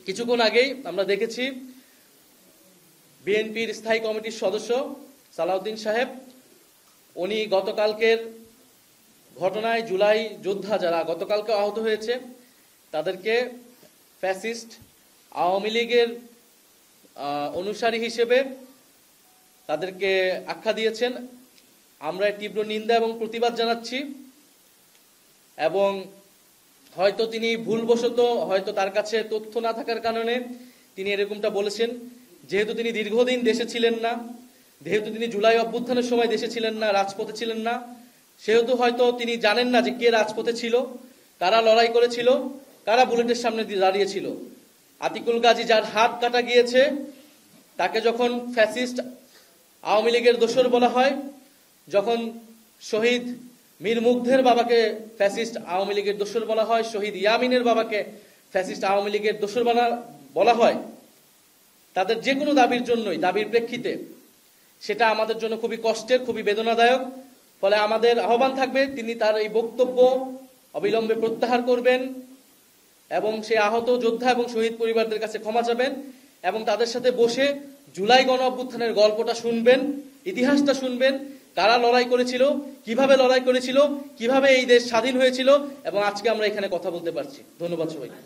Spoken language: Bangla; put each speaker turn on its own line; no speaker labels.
কিছুক্ষণ আগেই আমরা দেখেছি বিএনপির স্থায়ী কমিটির সদস্য সালাউদ্দিন সাহেব উনি গতকালকের ঘটনায় জুলাই যোদ্ধা যারা গতকালকে আহত হয়েছে তাদেরকে ফ্যাসিস্ট আওয়ামী লীগের অনুসারী হিসেবে তাদেরকে আখ্যা দিয়েছেন। আমরা তীব্র নিন্দা এবং প্রতিবাদ জানাচ্ছি। এবং হয়তো তিনি ভুলবশত, হয়তো তার কাছে তথ্য না থাকার কারণে তিনি এরকমটা বলেছেন। যেহেতু তিনি দীর্ঘদিন দেশে ছিলেন না, যেহেতু তিনি জুলাই অভ্যুত্থানের সময় দেশে ছিলেন না, রাজপথে ছিলেন না, সেহেতু হয়তো তিনি জানেন না যে কে রাজপথে ছিল, কারা লড়াই করেছিল, কারা বুলেটের সামনে দাঁড়িয়েছিল। আতিকুল গাজী যার হাত কাটা গিয়েছে তাকে যখন ফ্যাসিস্ট আওয়ামী লীগের দোসর বলা হয়, যখন শহীদ মীর মুগ্ধের বাবাকে ফ্যাসিস্ট আওয়ামী লীগের দোসর বলা হয়, শহীদ ইয়ামিনের বাবাকে ফ্যাসিস্ট আওয়ামী লীগের দোসর বলা হয়, তাদের যে কোনো দাবির জন্যই, দাবির প্রেক্ষিতে, সেটা আমাদের জন্য খুবই কষ্টের, খুবই বেদনাদায়ক। ফলে আমাদের আহ্বান থাকবে তিনি তার এই বক্তব্য অবিলম্বে প্রত্যাহার করবেন এবং সে আহত যোদ্ধা এবং শহীদ পরিবারদের কাছে ক্ষমা চাবেন এবং তাদের সাথে বসে জুলাই গণ অভ্যুত্থানের গল্পটা শুনবেন, ইতিহাসটা শুনবেন, কারা লড়াই করেছিল, কিভাবে লড়াই করেছিল, কিভাবে এই দেশ স্বাধীন হয়েছিল এবং আজকে আমরা এখানে কথা বলতে পারছি। ধন্যবাদ সবাইকে।